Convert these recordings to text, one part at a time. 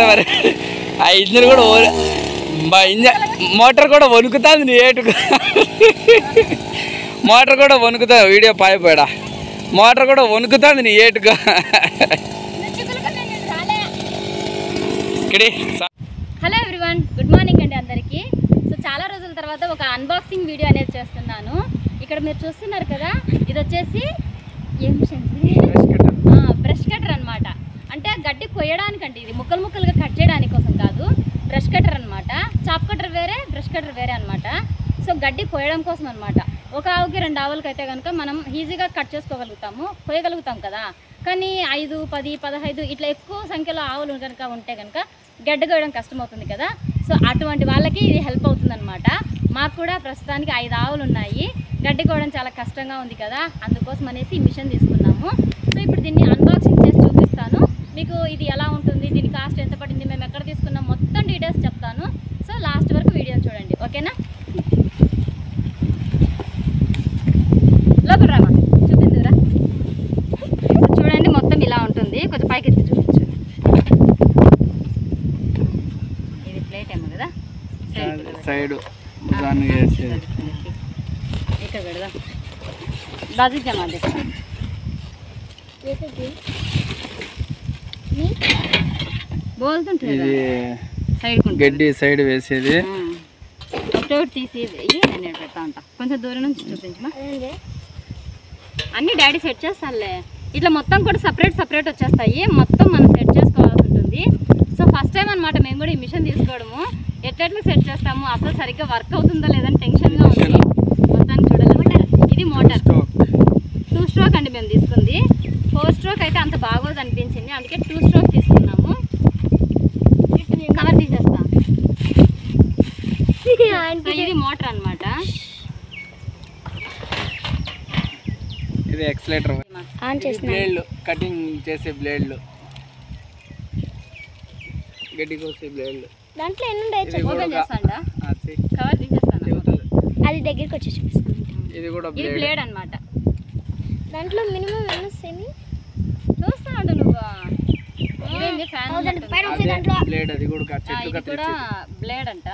వరే ఆ ఇంజన్ కూడా మోటార్ కూడా వణుకుతుంది నీ ఏటుగా మోటార్ కూడా వణుకుతుంది వీడియో పాయిపోయాడా మోటార్ కూడా వణుకుతుంది నీ ఏటుగా హలో ఎవ్రీవన్ గుడ్ మార్నింగ్ అండి అందరికీ. సో చాలా రోజుల తర్వాత ఒక అన్బాక్సింగ్ వీడియో అనేది చేస్తున్నాను. ఇక్కడ మీరు చూస్తున్నారు కదా, ఇది వచ్చేసి ఏం బ్రష్ కటర్ అనమాట. అంటే గడ్డి కొయ్యడానికండి, ఇది ముక్కలు ముక్కలుగా కట్ చేయడానికి కోసం కాదు, బ్రష్ కటర్ అనమాట. చాప్ కటర్ వేరే, బ్రష్ కటర్ వేరే అనమాట. సో గడ్డి కొయ్యడం కోసం అనమాట. ఒక ఆవుకి 2 ఆవులకి అయితే కనుక మనం ఈజీగా కట్ చేసుకోగలుగుతాము, కొయ్యగలుగుతాం కదా. కానీ 5, 10, 15 ఇట్లా ఎక్కువ సంఖ్యలో ఆవులు కనుక ఉంటే కనుక గడ్డ కొయ్యడం కష్టమవుతుంది కదా. సో అటువంటి వాళ్ళకి ఇది హెల్ప్ అవుతుంది అనమాట. మాకు కూడా ప్రస్తుతానికి 5 ఆవులు ఉన్నాయి. గడ్డి కొయ్యడం చాలా కష్టంగా ఉంది కదా, అందుకోసం అనేసి ఈ మిషన్ తీసుకున్నాము. సో ఇప్పుడు దీన్ని అన్బాక్సింగ్ చేసి చూపిస్తాను మీకు. ఇది ఎలా ఉంటుంది, దీని కాస్ట్ ఎంత పడింది, మేము ఎక్కడ తీసుకున్నాం, మొత్తం డీటెయిల్స్ చెప్తాను. సో లాస్ట్ వరకు వీడియో చూడండి, ఓకేనా. లోపల రామా, చూపిద్దురా. చూడండి మొత్తం ఇలా ఉంటుంది. కొంచెం పైకి ఎత్తి చూపించు. ఇది ప్లేట్ ఏమో కదా, సైడ్ ఇక్కడ పెడదా బాధ్యమా బోల్తుంటుంది గడ్డి సైడ్ వేసేది. ఒకటి తీసి నేను పెడతా ఉంటా. కొంచెం దూరం నుంచి చూపించమా. అన్నీ డాడీ సెట్ చేస్తానులే. ఇట్లా మొత్తం కూడా సపరేట్ వచ్చేస్తాయి. మొత్తం మనం సెట్ చేసుకోవాల్సి ఉంటుంది. సో ఫస్ట్ టైం అనమాట మేము కూడా ఈ మిషన్ తీసుకోవడము. ఎట్లా సెట్ చేస్తాము, అసలు సరిగ్గా వర్క్ అవుతుందా లేదని టెన్షన్గా ఉంది. మొత్తానికి చూడాలి. ఇది మోటార్ 2 స్ట్రోక్ అండి మేము తీసుకుంది. 4 స్ట్రోక్ అయితే అంత బాగోదు అనిపించింది, అందుకే 2 స్ట్రోక్ తీసుకున్నాము. కవర్ తీసేస్తా. ఇది మోటార్ అనమాట. ఇది ఎక్సలేటర్, బ్లేడ్లు కటింగ్ చేసే బ్లేడ్లు, గడ్డి కోసే బ్లేడ్లు. దాంట్లో ఎన్ని ఉంటాయి ఓపెన్ చేస్తాండా, కవర్ తీసేస్తాను. అది దగ్గరికి వచ్చి చూపిస్తాను. ఇది కూడా బ్లేడ్ అన్నమాట. దాంట్లో మినిమం ఎన్ని వస్తాయి చూస్తాడు నువ్వు. ఇదేంది ఫ్యాన్ బ్లేడ్, అది కూడా చెట్లు ఇది కూడా బ్లేడ్ అంట.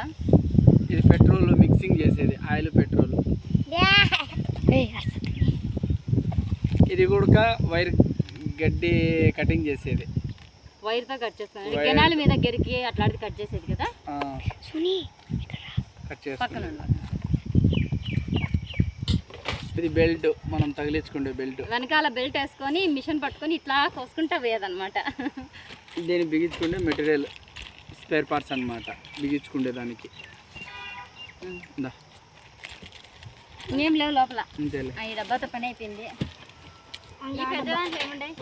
ఇది పెట్రోల్ మిక్సింగ్ చేసేది, ఆయిల్ పెట్రోల్. ఇది కూడా వైర్ గడ్డి కటింగ్ చేసేది, వైర్తో కట్ చేస్తాను. కెనాల్ మీద గెరికి అట్లాంటిది కట్ చేసేది కదా, కట్ చేస్తాను. ఇది బెల్ట్, మనం తగిలించుకుంటే బెల్ట్. వెనకాల బెల్ట్ వేసుకొని మిషన్ పట్టుకొని ఇట్లా కోసుకుంటా వేయదన్నమాట. దీన్ని బిగించుకుంటే మెటీరియల్ స్పేర్ పార్ట్స్ అనమాట, బిగించుకుంటే దానికి. ఏం లేవు లోపల, అంతేలే. ఈ డబ్బాతో పని అయిపోయింది. ఈ పెద్ద దాంట్లో ఏముంటాయి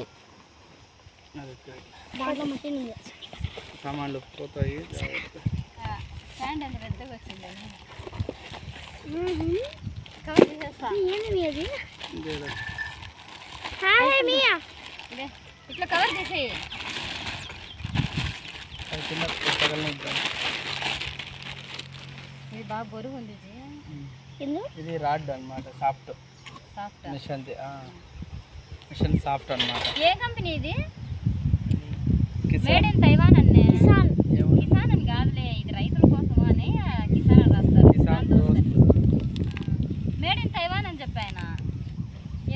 సామాన్లు పోతాయి. స్టాండ్ అంత పెద్దగా వచ్చింది. కవర్ తీసేస్తా. ఇట్లా కవర్ తీసేయి. ఇది బాగా బరువు ఉంది. ఇది రాడ్ అనమాట, సాఫ్ట్ మిషన్ సాఫ్ట్ అనమాట. ఏ కంపెనీ ఇది? మేడ్ ఇన్ తైవాన్ అన్నే. కిసాన్ అని కాదులే, ఇది రైతుల కోసం అని కిసాన్ అని రాస్తారు. మేడ్ ఇన్ తైవాన్ అని చెప్పాయన.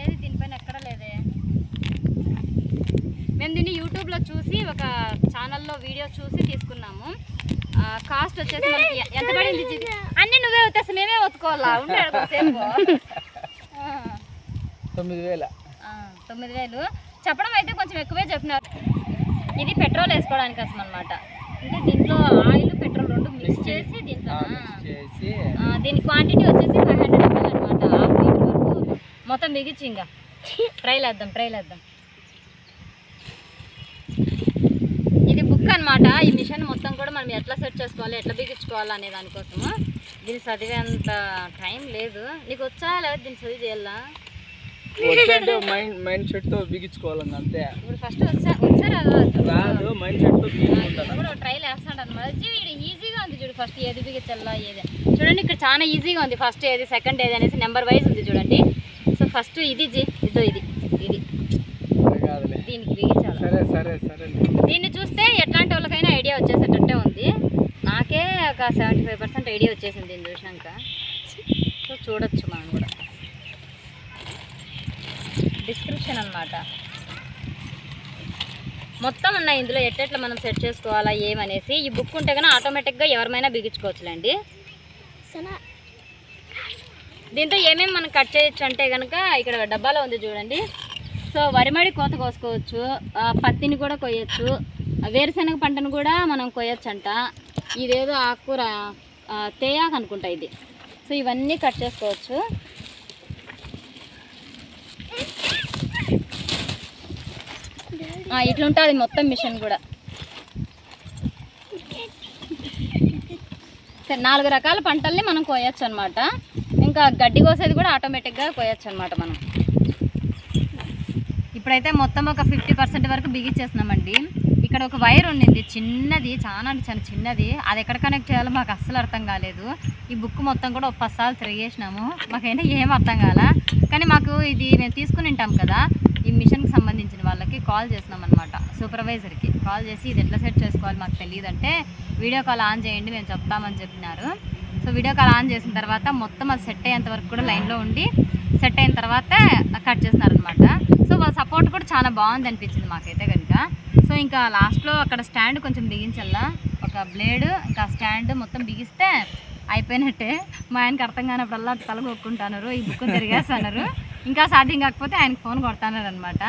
ఏది దీనిపైన ఎక్కడ లేదే. మేము దీన్ని యూట్యూబ్లో చూసి ఒక ఛానల్లో వీడియో చూసి తీసుకున్నాము. కాస్ట్ వచ్చేసి మనకి ఎంత పడింది? అన్నీ నువ్వే వచ్చేసి మేమే ఒత్తుకోవాలా? ఉంటాడు సేపు 9,000 చెప్పడం అయితే కొంచెం ఎక్కువే చెప్పినారు. ఇది పెట్రోల్ వేసుకోవడానికి కోసం అనమాట. అంటే దీంట్లో ఆయిల్ పెట్రోల్ 2 మిక్స్ చేసి దీంట్లో దీని క్వాంటిటీ వచ్చేసి 500 ml అనమాట. 1/2 లీటర్ వరకు మొత్తం బిగించి ఇంకా ట్రైల్ వేద్దాం. ఇది బుక్ అనమాట. ఈ మిషన్ మొత్తం కూడా మనం ఎట్లా సెట్ చేసుకోవాలి, ఎట్లా బిగించుకోవాలి అనే దానికోసము. దీన్ని చదివేంత టైం లేదు. నీకు వచ్చా లేదా దీన్ని చదివి చేయాలా? మైండ్ సెట్ తో బిగించుకోవాలని అంతే. ఇప్పుడు ఫస్ట్ వచ్చారా మైండ్ సెట్ తో బిగించుకుంటాను. ట్రైల్ వేస్తాడు అనమాట. ఈజీగా ఉంది చూడు. ఫస్ట్ ఏది బిగించాలా ఏది చూడండి. ఇక్కడ చాలా ఈజీగా ఉంది. ఫస్ట్ ఏది, సెకండ్ ఏది అనేసి నెంబర్ వైజ్ ఉంది చూడండి. సో ఫస్ట్ ఇది ఇదో ఇది దీనికి బిగించాలి. సరే సరే సరే. దీన్ని చూస్తే ఎట్లాంటి వాళ్ళకైనా ఐడియా వచ్చేసేటట్టే ఉంది. నాకే ఒక 75% ఐడియా వచ్చేసింది దీన్ని చూసినాక. సో చూడొచ్చు మనం కూడా. డిస్క్రిప్షన్ అన్నమాట మొత్తం ఉన్నాయి ఇందులో, ఎట్లా మనం సెట్ చేసుకోవాలా ఏమనేసి. ఈ బుక్ ఉంటే కనుక ఆటోమేటిక్గా ఎవరిమైనా బిగించుకోవచ్చులేండి. దీంతో ఏమేమి మనం కట్ చేయొచ్చు అంటే కనుక ఇక్కడ డబ్బాలో ఉంది చూడండి. సో వరిమడి కోత కోసుకోవచ్చు, పత్తిని కూడా కొయ్యొచ్చు, వేరుశనగ పంటను కూడా మనం కొయ్యొచ్చు అంట. ఇదేదో ఆకుకూర తేయాకు అనుకుంటా ఇది. సో ఇవన్నీ కట్ చేసుకోవచ్చు. ఇట్లుంటుంది మొత్తం మిషన్ కూడా. 4 రకాల పంటల్ని మనం కోయచ్చు అనమాట. ఇంకా గడ్డి కోసేది కూడా ఆటోమేటిక్గా కోయచ్చు అనమాట మనం. ఇప్పుడైతే మొత్తం ఒక 50% వరకు బిగించేస్తున్నామండి. ఇక్కడ ఒక వైర్ ఉండింది చిన్నది, చాలా చిన్నది. అది ఎక్కడ కనెక్ట్ చేయాలో మాకు అస్సలు అర్థం కాలేదు. ఈ బుక్ మొత్తం కూడా 10 సార్లు తిరిగేసినాము, మాకైనా ఏం అర్థం కాల. కానీ మాకు ఇది మేము తీసుకుని ఉంటాం కదా, ఈ మిషన్కి సంబంధించిన వాళ్ళకి కాల్ చేసినాం అనమాట. సూపర్వైజర్కి కాల్ చేసి ఇది ఎట్లా సెట్ చేసుకోవాలి మాకు తెలియదంటే వీడియో కాల్ ఆన్ చేయండి మేము చెప్తామని చెప్పినారు. సో వీడియో కాల్ ఆన్ చేసిన తర్వాత మొత్తం అది సెట్ అయ్యేంత వరకు కూడా లైన్లో ఉండి సెట్ అయిన తర్వాత కట్ చేస్తున్నారనమాట. సో వాళ్ళ సపోర్ట్ కూడా చాలా బాగుంది అనిపించింది మాకైతే కనుక. సో ఇంకా లాస్ట్లో అక్కడ స్టాండ్ కొంచెం బిగించల్లా, ఒక బ్లేడ్ ఇంకా స్టాండ్ మొత్తం బిగిస్తే అయిపోయినట్టే. మా ఆయనకి అర్థం కానప్పుడల్లా తల కొట్టుకుంటున్నారు, ఈ బుక్ తిరిగేస్తున్నారు. ఇంకా సాధ్యం కాకపోతే ఆయనకు ఫోన్ కొడతాన్నారు అనమాట.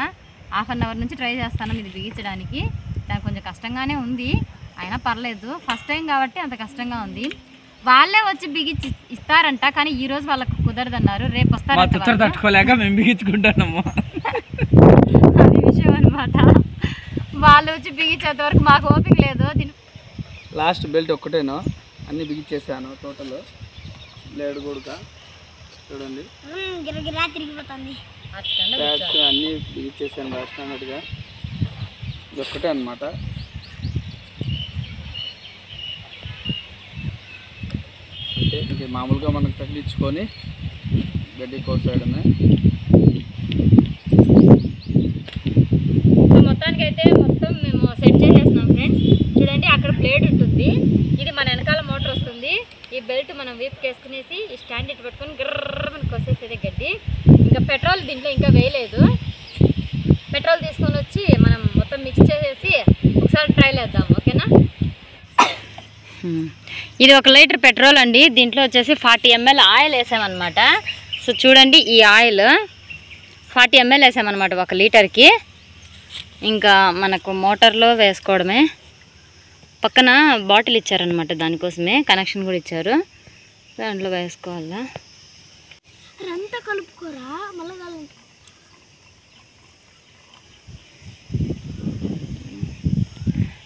1/2 అవర్ నుంచి ట్రై చేస్తాను ఇది బిగించడానికి. దానికి కొంచెం కష్టంగానే ఉంది, అయినా పర్లేదు. ఫస్ట్ టైం కాబట్టి అంత కష్టంగా ఉంది. వాళ్ళే వచ్చి బిగించి ఇస్తారంట, కానీ ఈ రోజు వాళ్ళకు కుదరదన్నారు, రేపు వస్తారంట. తట్టుకోలేక మేము బిగించుకుంటున్నాము. అది విషయం అనమాట. వాళ్ళు వచ్చి బిగించేంత వరకు మాకు ఓపిక లేదు. లాస్ట్ బెల్ట్ ఒక్కటేనో అన్నీ బిగించేసాను టోటల్. బ్లేడ్ కూడా చూడండి తిరిగిపోతుంది. ప్యాడ్స్ అన్నీ బిగించేసాను లాస్ట్ అన్నట్టుగా. ఇది ఒక్కటే అనమాట. అంటే ఇది మామూలుగా మనకు తగిలించుకొని గడ్డి కోసేయడమే. సో మొత్తానికి అయితే మొత్తం మేము సెట్ చేసేస్తున్నాం ఫ్రెండ్స్. చూడండి అక్కడ ప్లేట్ ఉంటుంది, ఇది మన వెనకాల మోటార్ వస్తుంది. ఈ బెల్ట్ మనం వీపుకి వేసుకునేసి ఈ స్టాండ్ ఇటు పెట్టుకొని గిర్ర మనకు వచ్చేసేది గడ్డి. ఇంకా పెట్రోల్ దీంట్లో ఇంకా వేయలేదు. పెట్రోల్ తీసుకొని వచ్చి మనం మొత్తం మిక్స్ చేసేసి ఒకసారి ట్రైల్ వేద్దాం, ఓకేనా. ఇది 1 లీటర్ పెట్రోల్ అండి. దీంట్లో వచ్చేసి 40 ml ఆయిల్ వేసామన్నమాట. సో చూడండి ఈ ఆయిల్ 40 ml వేసామన్నమాట 1 లీటర్కి. ఇంకా మనకు మోటార్లో వేసుకోవడమే. పక్కన బాటిల్ ఇచ్చారనమాట, దానికోసమే కనెక్షన్ కూడా ఇచ్చారు. దాంట్లో వేసుకోవాలా. అంతా కలుపుకోరా మళ్ళీ.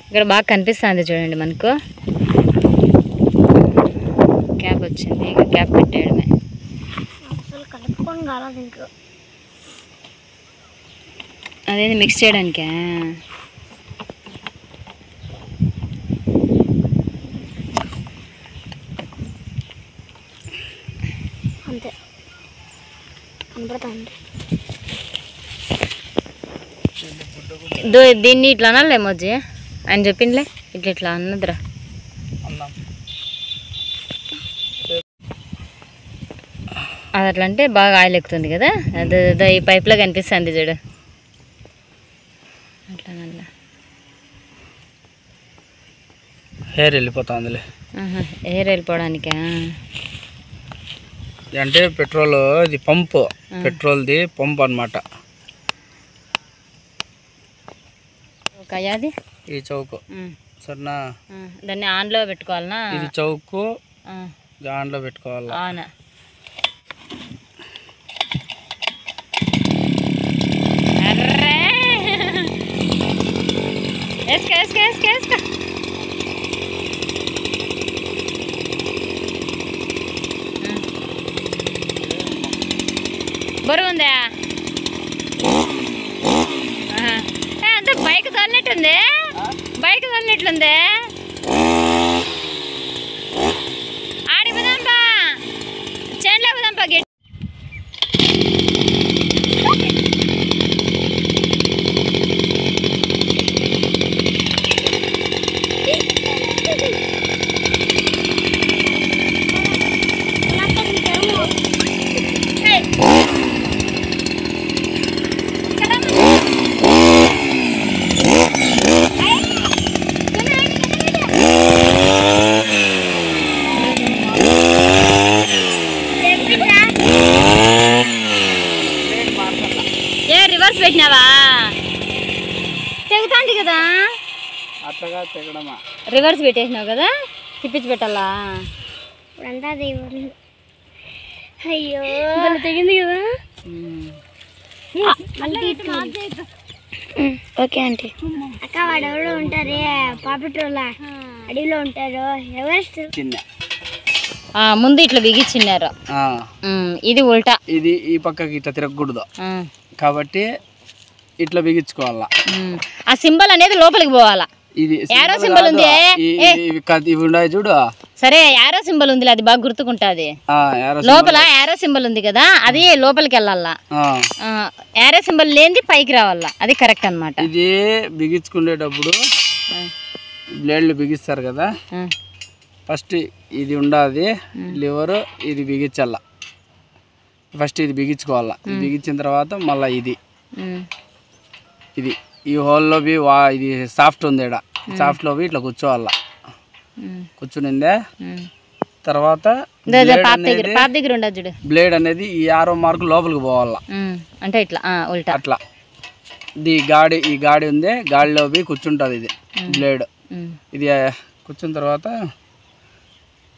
ఇక్కడ బాగా కనిపిస్తుంది చూడండి, మనకు క్యాప్ వచ్చింది. ఇక క్యాప్ పెట్టేయడమే. అసలు కలుపుకొని కాలేదు ఇంకా. అదేంటి మిక్స్ చేయడానికే. అంతే కనపడుతుంది. దీన్ని ఇట్లా అనాలి మోజీ, ఆయన చెప్పిందిలే ఇట్లా ఇట్లా అన్నదిరా. అది అట్లా అంటే బాగా ఆయిల్ ఎక్కుతుంది కదా, అదే ఈ పైప్లో కనిపిస్తుంది చూడు, అట్లా నల్లా హెయిర్ వెళ్ళిపోతుందిలే. హెయిర్ వెళ్ళిపోవడానికా? అంటే పెట్రోల్ ఇది పంపు, పెట్రోల్ది పంప్ అనమాట. అది ఈ చౌకు సరేనా, దాన్ని ఆన్లో పెట్టుకోవాలనా? ఇది చౌకు ఆన్లో పెట్టుకోవాలా? అవునా. అర్రే వేసుకో వేసుకో వేసుకో వేసుకో. బరువు ఉందా? అంత బైక్ తోలినట్టుంది, బైక్ తోలినట్లుంది. ఆడిపోదాంపా, చేనులో పోదాంపా. గట్టి అంతే కదా అట్లాగా తెగడమా రివర్స్ పెట్టేసినావు కదా తిప్పించి పెట్టాలా ఇప్పుడంతా దేవుడు అయ్యో తెగింది కదా ఓకే ఆంటీ అక్క వాడు ఎవరో ఉంటారే పాపటోళ్ళ అడవిలో ఉంటారు ఎవరెస్ట్ చిన్న ముందు ఇట్లా బిగించినారు ఇది ఉల్టా ఇది ఈ పక్కకి ఇట్లా తిరగకూడదు కాబట్టి ఇట్లా బిగించుకోవాలా ఆ సింబల్ అనేది లోపలికి పోవాలా ఇది యారో సింబల్ ఉంది ఇవి ఉన్నాయి చూడు సరే యారో సింబల్ ఉంది అది బాగా గుర్తుకుంటది లోపల యారో సింబల్ ఉంది కదా అది లోపలికి వెళ్ళాలా యారో సింబల్ లేనిది పైకి రావాలా అది కరెక్ట్ అన్నమాట ఇది బిగించుకునేటప్పుడు బ్లేడ్లు బిగిస్తారు కదా ఫస్ట్ ఇది ఉండాది లివర్ ఇది బిగించాల ఫస్ట్ ఇది బిగించుకోవాలా ఇది బిగించిన తర్వాత మళ్ళీ ఇది ఈ హోల్లో ఇది సాఫ్ట్ ఉంది ఇక్కడ సాఫ్ట్లో ఇట్లా కూర్చోవాలా కూర్చునిందే తర్వాత బ్లేడ్ అనేది ఈ 6వ మార్కు లోపలికి పోవాలా అంటే ఇట్లా ఉల్టా అట్లా ఈ గాడి ఉంది గాడిలో కూర్చుంటుంది ఇది బ్లేడ్ ఇది కూర్చున్న తర్వాత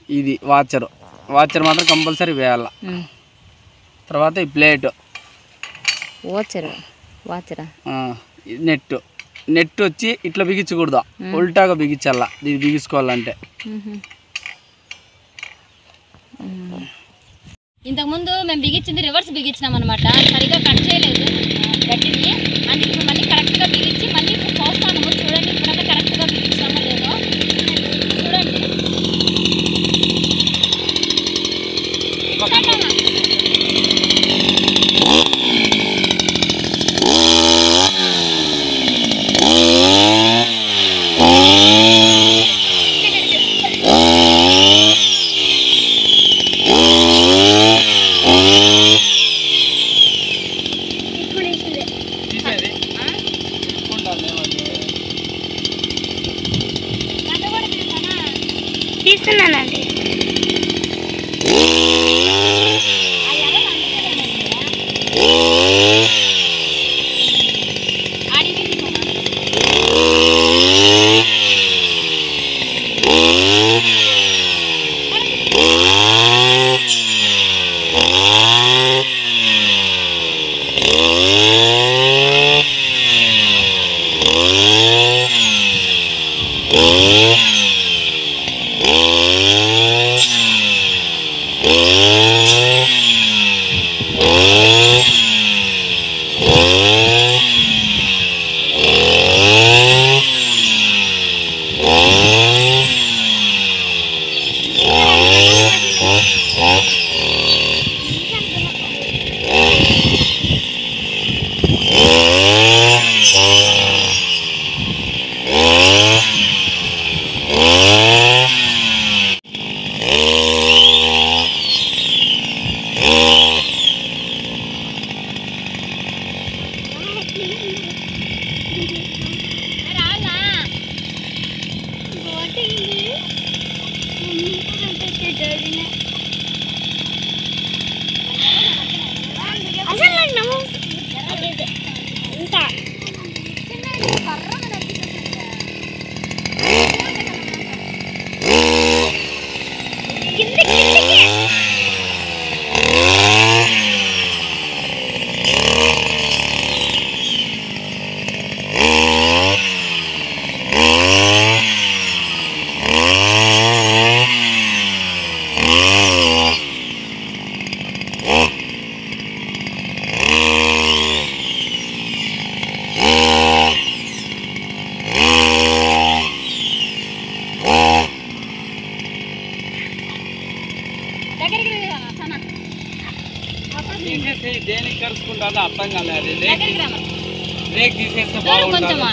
ఇది వాచర్ మాత్రం కంపల్సరీ వేయాల తర్వాత ఈ ప్లేట్ నెట్ వచ్చి ఇట్లా బిగించకూడదు ఉల్టాగా బిగించాల ఇది బిగించుకోవాలంటే ఇంతకుముందు మేము బిగించింది రివర్స్ బిగించినాం అనమాట సరిగా కట్ చేయలేదు గట్టిని అందుకే మళ్ళీ కరెక్ట్గా బిగించి మళ్ళీ చూస్తాము చూడండి ఇప్పుడంతా కరెక్ట్గా బిగించామో లేదో చూడండి తీస్తున్నానండి దేనికి కలుసుకుంటుందో అర్థం కాలేదు బ్రేక్ తీసేస్తే బాగుంటుంది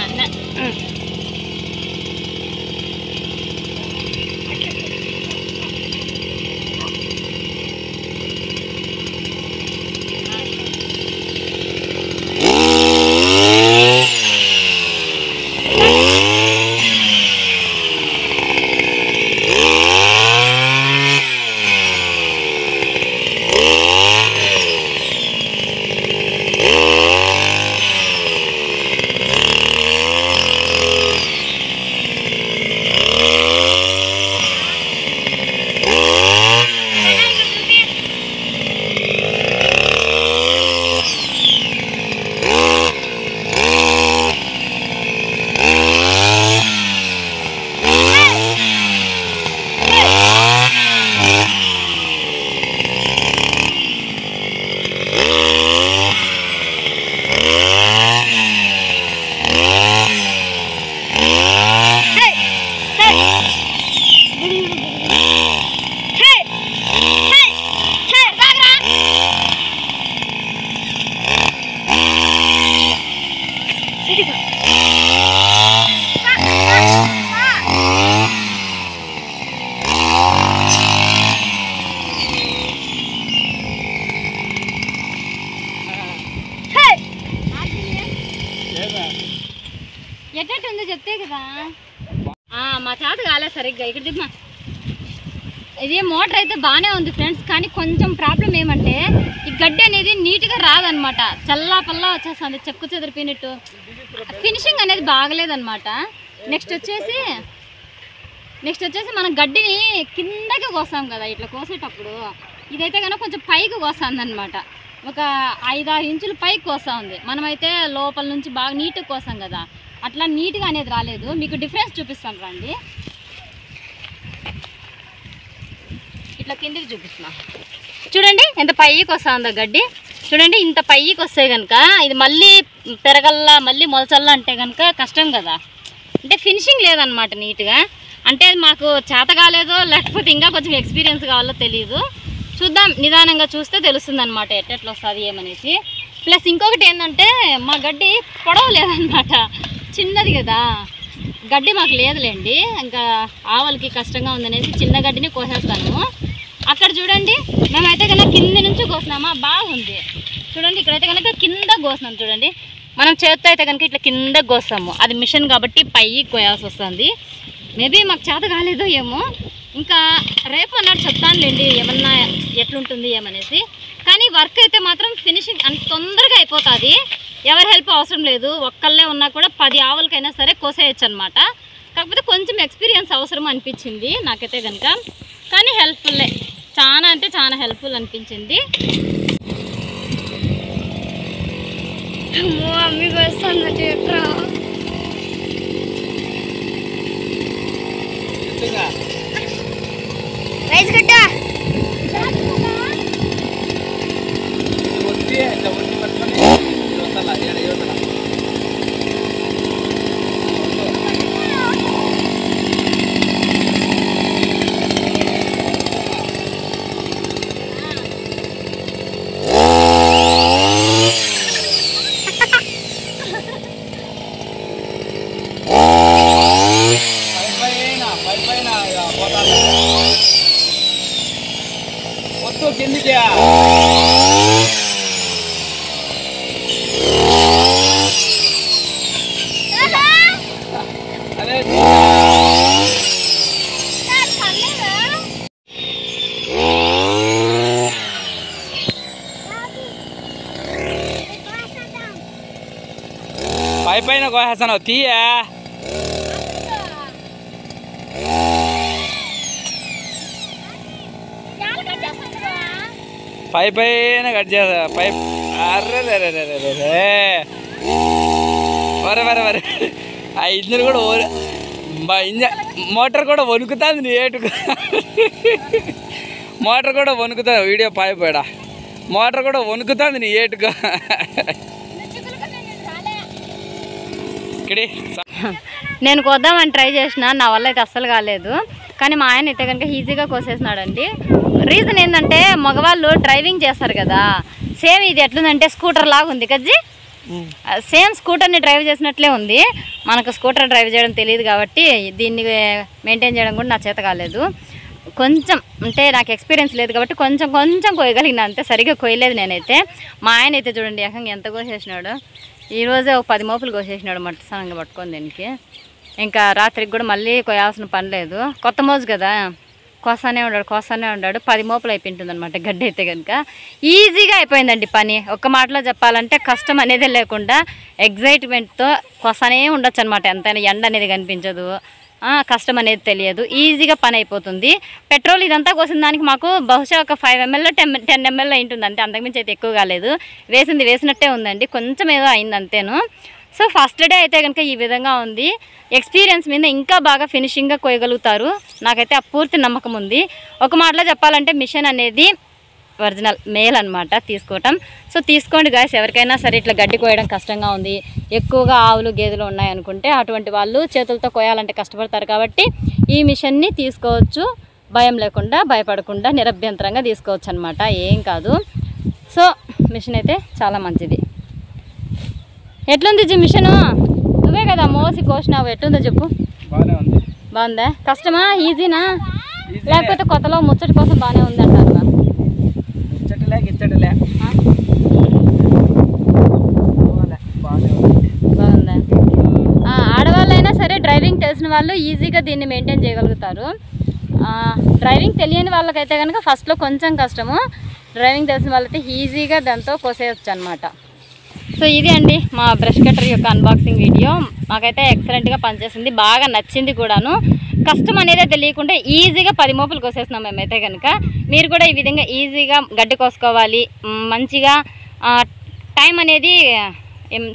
ఎట్టుందో చెప్తే కదా. మా చేత కాలే సరిగ్గా. ఇక్కడ దిమ్మా. ఇది మోటార్ అయితే బాగానే ఉంది ఫ్రెండ్స్, కానీ కొంచెం ప్రాబ్లం ఏమంటే ఈ గడ్డి అనేది నీట్గా రాదనమాట. చల్లా పల్లా వచ్చేస్తుంది, చెక్కు చెదిరిపోయినట్టు. ఫినిషింగ్ అనేది బాగలేదన్నమాట. నెక్స్ట్ వచ్చేసి మనం గడ్డిని కిందకి కోసాం కదా ఇట్లా కోసేటప్పుడు, ఇదైతే కనుక కొంచెం పైకి కోస్తుంది అనమాట. ఒక 5-6 ఇంచులు పైకి కోసా ఉంది. మనమైతే లోపల నుంచి బాగా నీట్గా కోసాం కదా, అట్లా నీట్గా అనేది రాలేదు. మీకు డిఫరెన్స్ చూపిస్తాను రండి. ఇట్లా కిందికి చూపిస్తున్నా చూడండి, ఎంత పైకి వస్తుందో గడ్డి. చూడండి ఇంత పైకి వస్తే కనుక ఇది మళ్ళీ పెరగల్లా మళ్ళీ మొలచల్లా అంటే కనుక కష్టం కదా. అంటే ఫినిషింగ్ లేదనమాట నీట్గా. అంటే అది మాకు చేత కాలేదో లేకపోతే ఇంకా కొంచెం ఎక్స్పీరియన్స్ కావాలో తెలియదు. చూద్దాం, నిదానంగా చూస్తే తెలుస్తుంది అనమాట ఎట్లా వస్తుంది ఏమనేసి. ప్లస్ ఇంకొకటి ఏంటంటే మా గడ్డి పొడవ లేదనమాట, చిన్నది కదా గడ్డి మాకు లేదులేండి. ఇంకా ఆవులకి కష్టంగా ఉందనేసి చిన్న గడ్డిని కోసేస్తాను. అక్కడ చూడండి మేమైతే కనుక కింద నుంచి కోసినామా, బాగుంది. చూడండి ఇక్కడైతే కనుక కింద కోసినాం. చూడండి మనం చేత్తో అయితే కనుక ఇట్లా కింద కోస్తాము, అది మిషన్ కాబట్టి పైకి కోయాల్సి వస్తుంది. మేబీ మాకు చేత కాలేదో ఏమో, ఇంకా రేపు అన్నట్టు చెప్తానులేండి ఏమన్నా ఎట్లుంటుంది ఏమనేసి. కానీ వర్క్ అయితే మాత్రం ఫినిషింగ్ అంత తొందరగా అయిపోతుంది. ఎవరి హెల్ప్ అవసరం లేదు, ఒక్కళ్ళే ఉన్నా కూడా 10 ఆవులకైనా సరే కోసేయచ్చు అనమాట. కాకపోతే కొంచెం ఎక్స్పీరియన్స్ అవసరం అనిపించింది నాకైతే కనుక. కానీ హెల్ప్ఫుల్లే, చాలా అంటే చాలా హెల్ప్ఫుల్ అనిపించింది. మీకు వస్తుంది రైస్ కట్ట కిందికి అదే పైన కోసేస్తాను తీయా. పైన కట్ చేస్తా పైప్. వరే ఆ ఇంజన్ కూడా మోటార్ కూడా వణుకుతుంది నీటుగా. మోటార్ కూడా వణుకుతుంది. వీడియో పైపోయాడా మోటార్ కూడా వణుకుతుంది నీటుగా. ఇక్కడి నేను కోద్దామని ట్రై చేసిన, నా వల్ల అయితే అస్సలు కాలేదు. కానీ మా ఆయన అయితే కనుక ఈజీగా కోసేసినాడండి. రీజన్ ఏంటంటే మగవాళ్ళు డ్రైవింగ్ చేస్తారు కదా, సేమ్ ఇది ఎట్లుందంటే స్కూటర్ లాగా ఉంది కజ్జి. సేమ్ స్కూటర్ని డ్రైవ్ చేసినట్లే ఉంది. మనకు స్కూటర్ డ్రైవ్ చేయడం తెలియదు కాబట్టి దీన్ని మెయింటైన్ చేయడం కూడా నా చేత కాలేదు. కొంచెం అంటే నాకు ఎక్స్పీరియన్స్ లేదు కాబట్టి కొంచెం కోయగలిగిన, అంతే సరిగ్గా కోయలేదు నేనైతే. మా ఆయన అయితే చూడండి ఏకంగా ఎంత కోసేసినాడు. ఈరోజే ఒక 10 మోపులు కోసేసినాడు మట్టసనంగా పట్టుకొని దీనికి. ఇంకా రాత్రికి కూడా మళ్ళీ కోయాల్సిన పని లేదు, కొత్త మోజు కదా, కోసానే ఉన్నాడు. 10 మోపులు అయిపోయింటుంది అనమాట గడ్డి అయితే కనుక. ఈజీగా అయిపోయిందండి పని. ఒక్క మాటలో చెప్పాలంటే కష్టం అనేది లేకుండా ఎగ్జైట్మెంట్తో కోసానే ఉండొచ్చు అనమాట. ఎంతైనా ఎండ అనేది కనిపించదు, కష్టం అనేది తెలియదు, ఈజీగా పని అయిపోతుంది. పెట్రోల్ ఇదంతా కోసిన దానికి మాకు బహుశా ఒక 5 ml 10 ml అయింటుంది అంతే, అంతకుమించి అయితే ఎక్కువ కాలేదు. వేసినట్టే ఉందండి, కొంచెం ఏదో అయింది అంతేను. సో ఫస్ట్ డే అయితే కనుక ఈ విధంగా ఉంది. ఎక్స్పీరియన్స్ మీద ఇంకా బాగా ఫినిషింగ్గా కోయగలుగుతారు, నాకైతే ఆ పూర్తి నమ్మకం ఉంది. ఒక మాటలో చెప్పాలంటే మిషన్ అనేది ఒరిజినల్ మేల్ అనమాట తీసుకోవటం. సో తీసుకోండి గాయస్, ఎవరికైనా సరే ఇట్లా గడ్డి కోయడం కష్టంగా ఉంది, ఎక్కువగా ఆవులు గేదెలు ఉన్నాయనుకుంటే అటువంటి వాళ్ళు చేతులతో కోయాలంటే కష్టపడతారు కాబట్టి ఈ మిషన్ని తీసుకోవచ్చు. భయం లేకుండా, భయపడకుండా, నిరభ్యంతరంగా తీసుకోవచ్చు అనమాట, ఏం కాదు. సో మిషన్ అయితే చాలా మంచిది. ఎట్లుంది మిషన్? నువ్వే కదా మోసి కోసినావు, ఎట్లుందో చెప్పు. బాగానే ఉంది. బాగుందా? కష్టమా ఈజీనా లేకపోతే కొత్తలో ముచ్చటి కోసం బాగానే ఉంది అంటారు? బాగుందా? ఆడవాళ్ళైనా సరే డ్రైవింగ్ తెలిసిన వాళ్ళు ఈజీగా దీన్ని మెయింటైన్ చేయగలుగుతారు. డ్రైవింగ్ తెలియని వాళ్ళకైతే కనుక ఫస్ట్లో కొంచెం కష్టము, డ్రైవింగ్ తెలిసిన వాళ్ళైతే ఈజీగా దాంతో కోసేయచ్చు అనమాట. సో ఇది అండి మా బ్రష్ కట్టర్ యొక్క అన్బాక్సింగ్ వీడియో. మాకైతే ఎక్సలెంట్గా పనిచేసింది, బాగా నచ్చింది కూడాను. కష్టం అనేది తెలియకుండా ఈజీగా 10 మోపులు కోసేస్తున్నాం మేమైతే కనుక. మీరు కూడా ఈ విధంగా ఈజీగా గడ్డి కోసుకోవాలి, మంచిగా టైం అనేది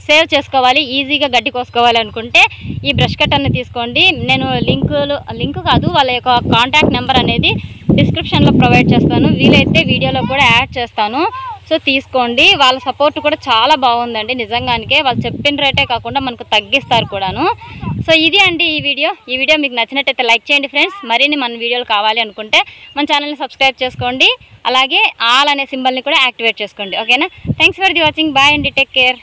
సేవ్ చేసుకోవాలి, ఈజీగా గడ్డి కోసుకోవాలి అనుకుంటే ఈ బ్రష్ కట్టర్ని తీసుకోండి. నేను లింక్ కాదు, వాళ్ళ యొక్క కాంటాక్ట్ నెంబర్ అనేది డిస్క్రిప్షన్లో ప్రొవైడ్ చేస్తాను, వీలైతే వీడియోలో కూడా యాడ్ చేస్తాను. సో తీసుకోండి. వాళ్ళ సపోర్ట్ కూడా చాలా బాగుందండి నిజంగానికే. వాళ్ళు చెప్పిన రేటే కాకుండా మనకు తగ్గిస్తారు కూడాను. సో ఇది అండి ఈ వీడియో మీకు నచ్చినట్టయితే లైక్ చేయండి ఫ్రెండ్స్. మరిన్ని మన వీడియోలు కావాలి అనుకుంటే మన ఛానల్ని సబ్స్క్రైబ్ చేసుకోండి, అలాగే ఆల్ అనే సింబల్ని కూడా యాక్టివేట్ చేసుకోండి. ఓకేనా? Thanks for the watching. Bye అండి, టేక్ కేర్.